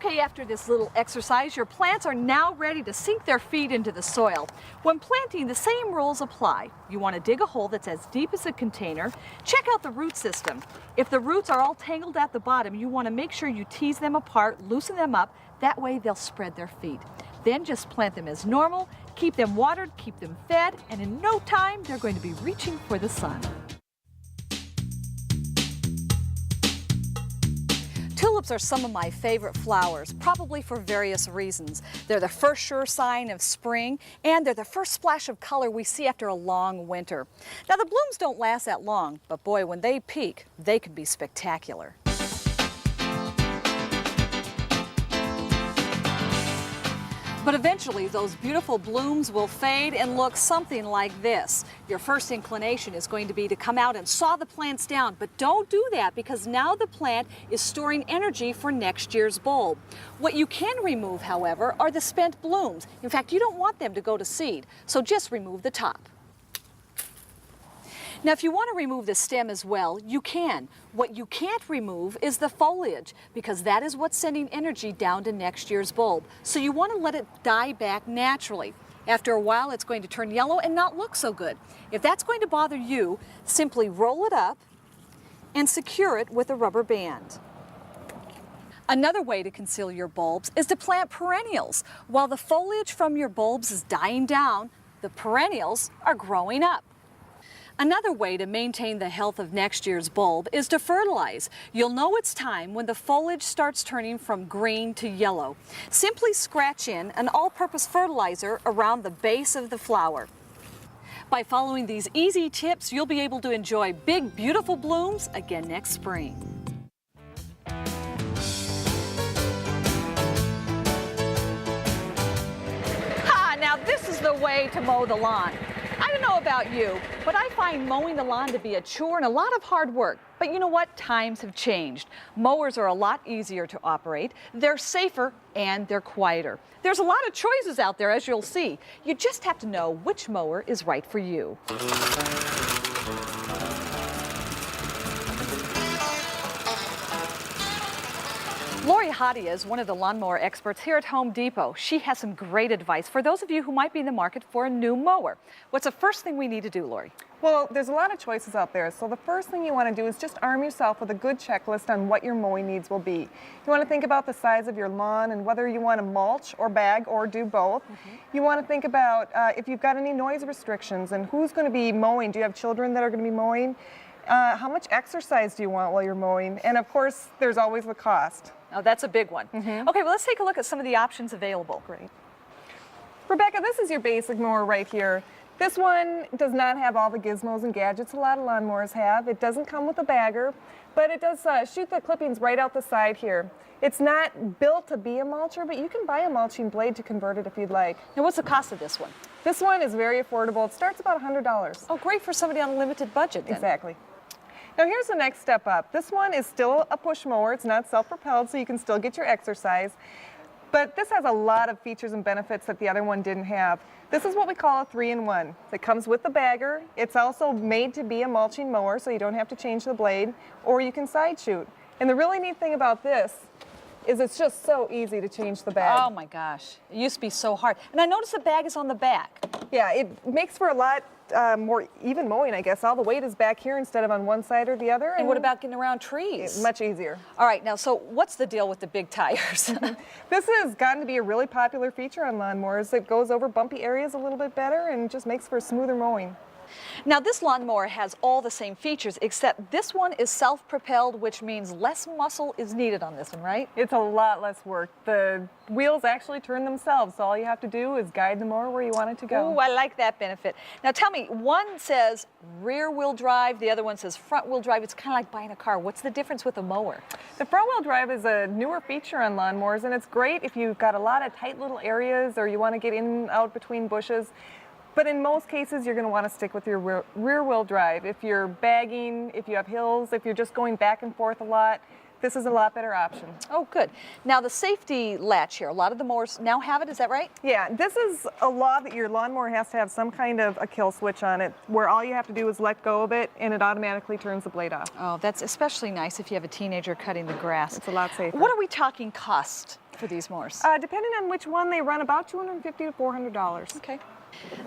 S1: Okay, after this little exercise, your plants are now ready to sink their feet into the soil. When planting, the same rules apply. You want to dig a hole that's as deep as a container. Check out the root system. If the roots are all tangled at the bottom, you want to make sure you tease them apart, loosen them up. That way they'll spread their feet. Then just plant them as normal, keep them watered, keep them fed, and in no time, they're going to be reaching for the sun. Tulips are some of my favorite flowers, probably for various reasons. They're the first sure sign of spring, and they're the first splash of color we see after a long winter. Now, the blooms don't last that long, but boy, when they peak, they can be spectacular. But eventually, those beautiful blooms will fade and look something like this. Your first inclination is going to be to come out and saw the plants down, but don't do that because now the plant is storing energy for next year's bulb. What you can remove, however, are the spent blooms. In fact, you don't want them to go to seed, so just remove the top. Now, if you want to remove the stem as well, you can. What you can't remove is the foliage, because that is what's sending energy down to next year's bulb. So you want to let it die back naturally. After a while, it's going to turn yellow and not look so good. If that's going to bother you, simply roll it up and secure it with a rubber band. Another way to conceal your bulbs is to plant perennials. While the foliage from your bulbs is dying down, the perennials are growing up. Another way to maintain the health of next year's bulb is to fertilize. You'll know it's time when the foliage starts turning from green to yellow. Simply scratch in an all-purpose fertilizer around the base of the flower. By following these easy tips, you'll be able to enjoy big, beautiful blooms again next spring. the way to mow the lawn. I don't know about you, but I find mowing the lawn to be a chore and a lot of hard work. But you know what? Times have changed. Mowers are a lot easier to operate, they're safer, and they're quieter. There's a lot of choices out there, as you'll see. You just have to know which mower is right for you. Lori Hadia is one of the lawnmower experts here at Home Depot. She has some great advice for those of you who might be in the market for a new mower. What's the first thing we need to do, Lori?
S6: Well, there's a lot of choices out there, so the first thing you want to do is just arm yourself with a good checklist on what your mowing needs will be. You want to think about the size of your lawn and whether you want to mulch or bag or do both. You want to think about if you've got any noise restrictions and who's going to be mowing. Do you have children that are going to be mowing? How much exercise do you want while you're mowing? And of course, there's always the cost.
S1: Oh, that's a big one. Okay, well, let's take a look at some of the options available.
S6: Great. Rebecca, this is your basic mower right here. This one does not have all the gizmos and gadgets a lot of lawnmowers have. It doesn't come with a bagger, but it does shoot the clippings right out the side here. It's not built to be a mulcher, but you can buy a mulching blade to convert it if you'd like.
S1: Now, what's the cost of this one?
S6: This one is very affordable. It starts about $100.
S1: Oh, great for somebody on a limited budget then.
S6: Exactly. Now here's the next step up. This one is still a push mower. It's not self-propelled, so you can still get your exercise. But this has a lot of features and benefits that the other one didn't have. This is what we call a 3-in-1. It comes with the bagger. It's also made to be a mulching mower, so you don't have to change the blade, or you can side shoot. And the really neat thing about this is it's just so easy to change the bag.
S1: Oh my gosh, it used to be so hard. And I noticed the bag is on the back.
S6: Yeah, it makes for a lot more even mowing, I guess. All the weight is back here instead of on one side or the other.
S1: And what about getting around trees?
S6: Much easier.
S1: All right, now, so what's the deal with the big tires?
S6: This has gotten to be a really popular feature on lawnmowers. It goes over bumpy areas a little bit better and just makes for smoother mowing.
S1: Now, this lawnmower has all the same features, except this one is self-propelled, which means less muscle is needed on this one, right?
S6: It's a lot less work. The wheels actually turn themselves, so all you have to do is guide the mower where you want it to go.
S1: Ooh, I like that benefit. Now, tell me, one says rear-wheel drive, the other one says front-wheel drive. It's kind of like buying a car. What's the difference with a mower?
S6: The front-wheel drive is a newer feature on lawnmowers, and it's great if you've got a lot of tight little areas or you want to get in and out between bushes. But in most cases, you're going to want to stick with your rear-wheel drive. If you're bagging, if you have hills, if you're just going back and forth a lot, this is a lot better option.
S1: Oh, good. Now, the safety latch here, a lot of the mowers now have it, is that right?
S6: Yeah, this is a law that your lawnmower has to have some kind of a kill switch on it, where all you have to do is let go of it, and it automatically turns the blade off.
S1: Oh, that's especially nice if you have a teenager cutting the grass.
S6: It's a lot safer.
S1: What are we talking cost for these mowers?
S6: Depending on which one, they run about $250 to $400.
S1: Okay.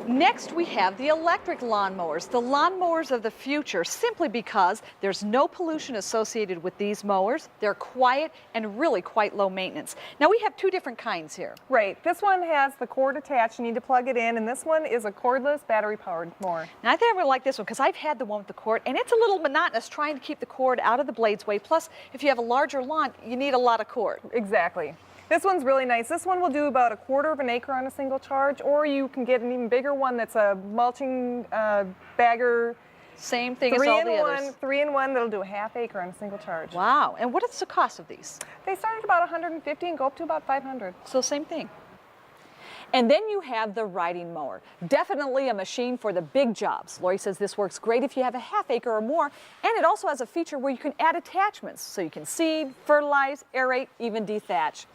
S1: Next, we have the electric lawnmowers, the lawnmowers of the future, simply because there's no pollution associated with these mowers. They're quiet and really quite low maintenance. Now, we have two different kinds here.
S6: Right. This one has the cord attached. You need to plug it in, and this one is a cordless, battery-powered mower.
S1: Now, I think I would like this one because I've had the one with the cord, and it's a little monotonous trying to keep the cord out of the blade's way. Plus, if you have a larger lawn, you need a lot of cord.
S6: Exactly. This one's really nice. This one will do about 1/4 of an acre on a single charge, or you can get an even bigger one that's a mulching bagger.
S1: Same thing as all the others.
S6: 3-in-1 that'll do a 1/2 acre on a single charge.
S1: Wow. And what is the cost of these?
S6: They start at about $150 and go up to about $500.
S1: So same thing. And then you have the riding mower. Definitely a machine for the big jobs. Lori says this works great if you have a 1/2 acre or more, and it also has a feature where you can add attachments, so you can seed, fertilize, aerate, even dethatch.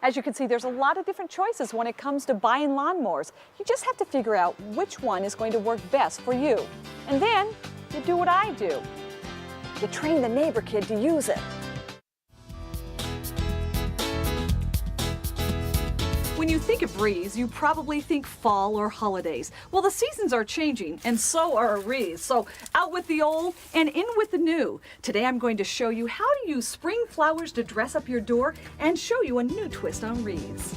S1: As you can see, there's a lot of different choices when it comes to buying lawnmowers. You just have to figure out which one is going to work best for you. And then you do what I do. You train the neighbor kid to use it. When you think of wreaths, you probably think fall or holidays. Well, the seasons are changing, and so are wreaths. So out with the old and in with the new. Today I'm going to show you how to use spring flowers to dress up your door and show you a new twist on wreaths.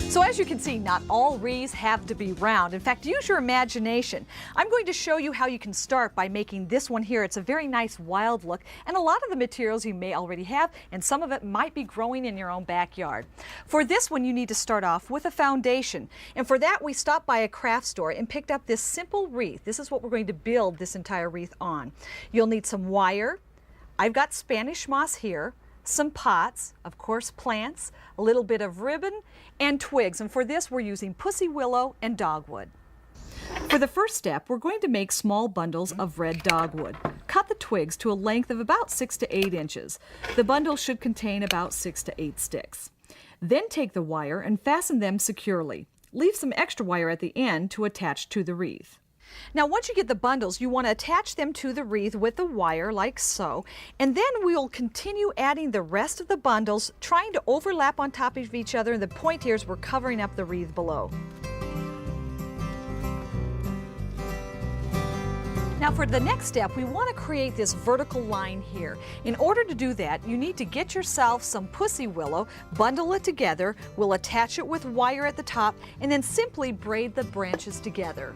S1: So as you can see, not all wreaths have to be round. In fact, use your imagination. I'm going to show you how you can start by making this one here. It's a very nice wild look, and a lot of the materials you may already have, and some of it might be growing in your own backyard. For this one, you need to start off with a foundation, and for that we stopped by a craft store and picked up this simple wreath. This is what we're going to build this entire wreath on. You'll need some wire. I've got Spanish moss here, some pots, of course plants, a little bit of ribbon, and twigs. And for this, we're using pussy willow and dogwood. For the first step, we're going to make small bundles of red dogwood. Cut the twigs to a length of about 6 to 8 inches. The bundle should contain about 6 to 8 sticks. Then take the wire and fasten them securely. Leave some extra wire at the end to attach to the wreath. Now, once you get the bundles, you want to attach them to the wreath with the wire like so, and then we'll continue adding the rest of the bundles, trying to overlap on top of each other, and the point here is we're covering up the wreath below. Now for the next step, we want to create this vertical line here. In order to do that, you need to get yourself some pussy willow, bundle it together, we'll attach it with wire at the top, and then simply braid the branches together.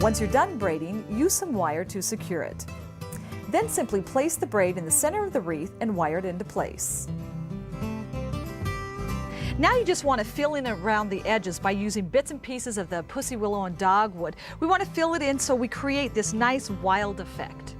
S1: Once you're done braiding, use some wire to secure it. Then simply place the braid in the center of the wreath and wire it into place. Now you just want to fill in around the edges by using bits and pieces of the pussy willow and dogwood. We want to fill it in so we create this nice wild effect.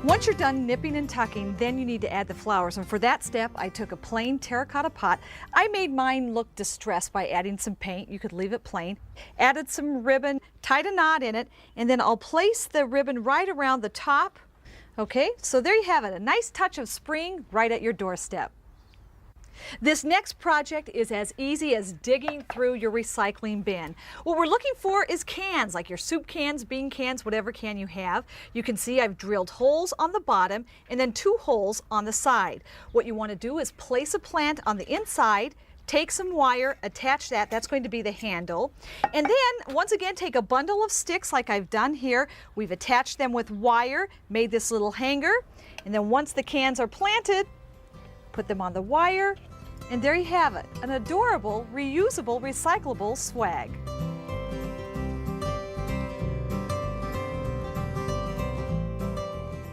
S1: Once you're done nipping and tucking, then you need to add the flowers. And for that step, I took a plain terracotta pot. I made mine look distressed by adding some paint. You could leave it plain. Added some ribbon, tied a knot in it, and then I'll place the ribbon right around the top. Okay, so there you have it, a nice touch of spring right at your doorstep. This next project is as easy as digging through your recycling bin. What we're looking for is cans, like your soup cans, bean cans, whatever can you have. You can see I've drilled holes on the bottom and then 2 holes on the side. What you want to do is place a plant on the inside, take some wire, attach that, that's going to be the handle. And then, once again, take a bundle of sticks like I've done here. We've attached them with wire, made this little hanger, and then once the cans are planted, put them on the wire, and there you have it, an adorable, reusable, recyclable swag.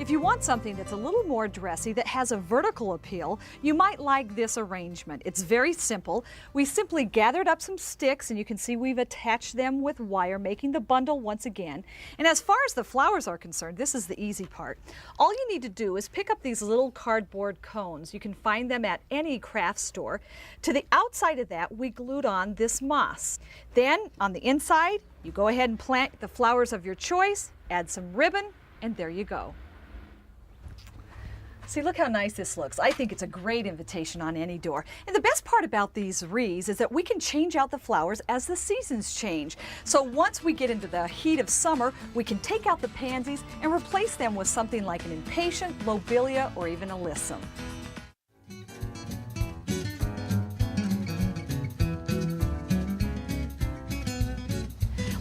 S1: If you want something that's a little more dressy, that has a vertical appeal, you might like this arrangement. It's very simple. We simply gathered up some sticks, and you can see we've attached them with wire, making the bundle once again. And as far as the flowers are concerned, this is the easy part. All you need to do is pick up these little cardboard cones. You can find them at any craft store. To the outside of that, we glued on this moss. Then, on the inside, you go ahead and plant the flowers of your choice, add some ribbon, and there you go. See, look how nice this looks. I think it's a great invitation on any door. And the best part about these wreaths is that we can change out the flowers as the seasons change. So once we get into the heat of summer, we can take out the pansies and replace them with something like an impatient, lobelia, or even alyssum.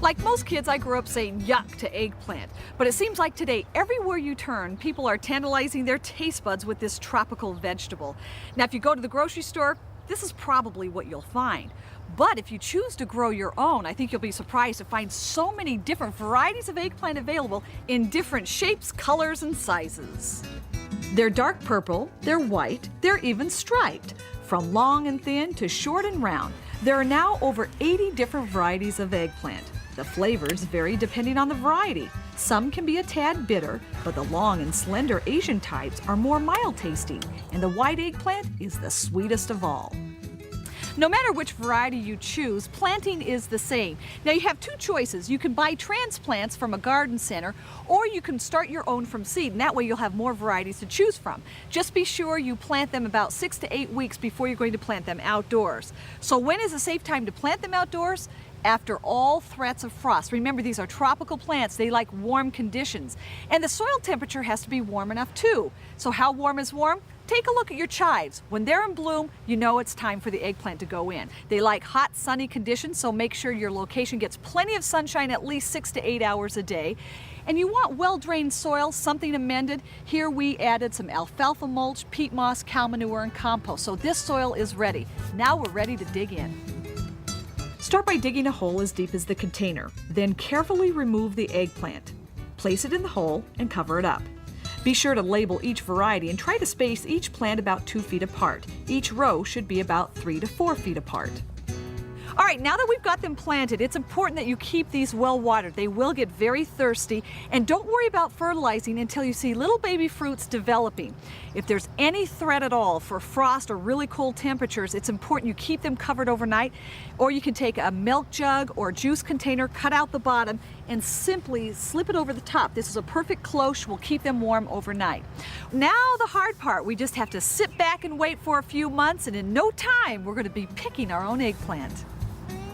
S1: Like most kids, I grew up saying yuck to eggplant, but it seems like today, everywhere you turn, people are tantalizing their taste buds with this tropical vegetable. Now, if you go to the grocery store, this is probably what you'll find. But if you choose to grow your own, I think you'll be surprised to find so many different varieties of eggplant available in different shapes, colors, and sizes. They're dark purple, they're white, they're even striped. From long and thin to short and round, there are now over 80 different varieties of eggplant. The flavors vary depending on the variety. Some can be a tad bitter, but the long and slender Asian types are more mild tasting, and the white eggplant is the sweetest of all. No matter which variety you choose, planting is the same. Now you have 2 choices. You can buy transplants from a garden center, or you can start your own from seed, and that way you'll have more varieties to choose from. Just be sure you plant them about 6 to 8 weeks before you're going to plant them outdoors. So when is a safe time to plant them outdoors? After all threats of frost. Remember, these are tropical plants. They like warm conditions. And the soil temperature has to be warm enough too. So how warm is warm? take a look at your chives. When they're in bloom, you know it's time for the eggplant to go in. They like hot, sunny conditions, so make sure your location gets plenty of sunshine at least 6 to 8 hours a day. And you want well-drained soil, something amended. Here we added some alfalfa mulch, peat moss, cow manure, and compost. So this soil is ready. Now we're ready to dig in. Start by digging a hole as deep as the container. Then carefully remove the eggplant. Place it in the hole and cover it up. Be sure to label each variety and try to space each plant about 2 feet apart. Each row should be about 3 to 4 feet apart. All right, now that we've got them planted, it's important that you keep these well watered. They will get very thirsty, and don't worry about fertilizing until you see little baby fruits developing. If there's any threat at all for frost or really cold temperatures, it's important you keep them covered overnight, or you can take a milk jug or juice container, cut out the bottom, and simply slip it over the top. This is a perfect cloche, will keep them warm overnight. Now the hard part, we just have to sit back and wait for a few months, and in no time, we're gonna be picking our own eggplant.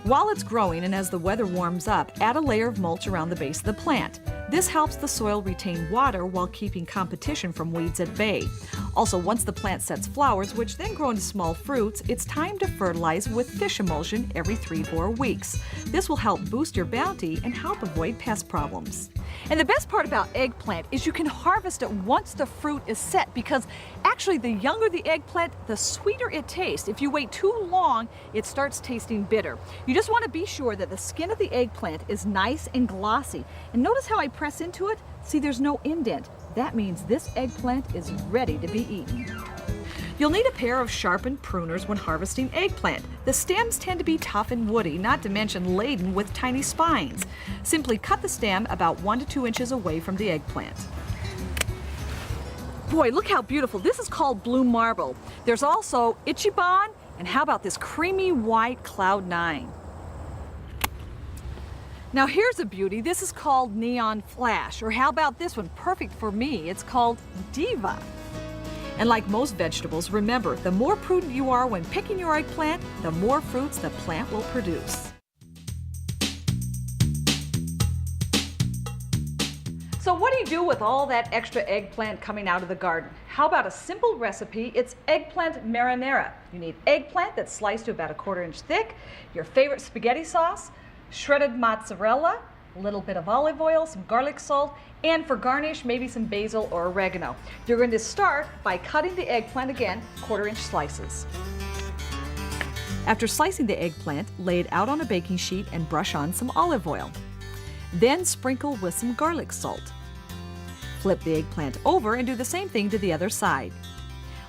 S1: While it's growing and as the weather warms up, add a layer of mulch around the base of the plant. This helps the soil retain water while keeping competition from weeds at bay. Also, once the plant sets flowers, which then grow into small fruits, it's time to fertilize with fish emulsion every 3 to 4 weeks. This will help boost your bounty and help avoid pest problems. And the best part about eggplant is you can harvest it once the fruit is set, because actually the younger the eggplant, the sweeter it tastes. If you wait too long, it starts tasting bitter. You just want to be sure that the skin of the eggplant is nice and glossy. And notice how I press into it? See, there's no indent. That means this eggplant is ready to be eaten. You'll need a pair of sharpened pruners when harvesting eggplant. The stems tend to be tough and woody, not to mention laden with tiny spines. Simply cut the stem about 1 to 2 inches away from the eggplant. Boy, look how beautiful. This is called blue marble. There's also Ichiban, and how about this creamy white Cloud 9? Now here's a beauty. This is called Neon Flash, or how about this one, perfect for me, it's called Diva. And like most vegetables, remember, the more prudent you are when picking your eggplant, the more fruits the plant will produce. So what do you do with all that extra eggplant coming out of the garden? How about a simple recipe? It's eggplant marinara. You need eggplant that's sliced to about 1/4 inch thick, your favorite spaghetti sauce, shredded mozzarella, a little bit of olive oil, some garlic salt, and for garnish, maybe some basil or oregano. You're going to start by cutting the eggplant again, 1/4 inch slices. After slicing the eggplant, lay it out on a baking sheet and brush on some olive oil. Then sprinkle with some garlic salt. Flip the eggplant over and do the same thing to the other side.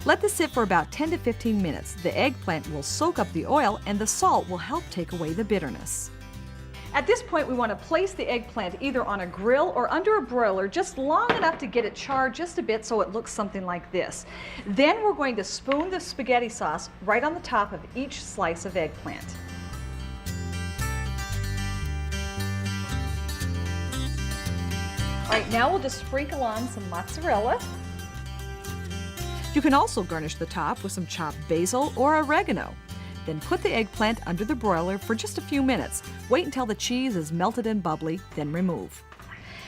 S1: Let this sit for about 10 to 15 minutes. The eggplant will soak up the oil and the salt will help take away the bitterness. At this point, we want to place the eggplant either on a grill or under a broiler just long enough to get it charred just a bit so it looks something like this. Then we're going to spoon the spaghetti sauce right on the top of each slice of eggplant. All right, now we'll just sprinkle on some mozzarella. You can also garnish the top with some chopped basil or oregano. Then put the eggplant under the broiler for just a few minutes. Wait until the cheese is melted and bubbly, then remove.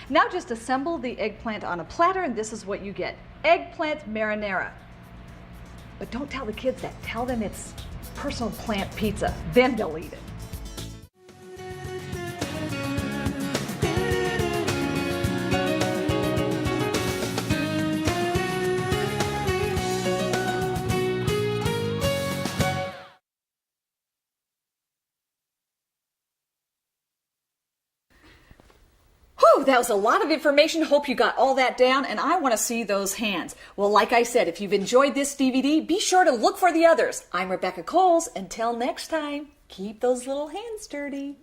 S1: Now just assemble the eggplant on a platter, and this is what you get. Eggplant marinara. But don't tell the kids that. Tell them it's personal plant pizza. Then they'll eat it. Whew, that was a lot of information. Hope you got all that down, and I want to see those hands. Well, like I said, if you've enjoyed this DVD, be sure to look for the others. I'm Rebecca Coles. Until next time, keep those little hands dirty.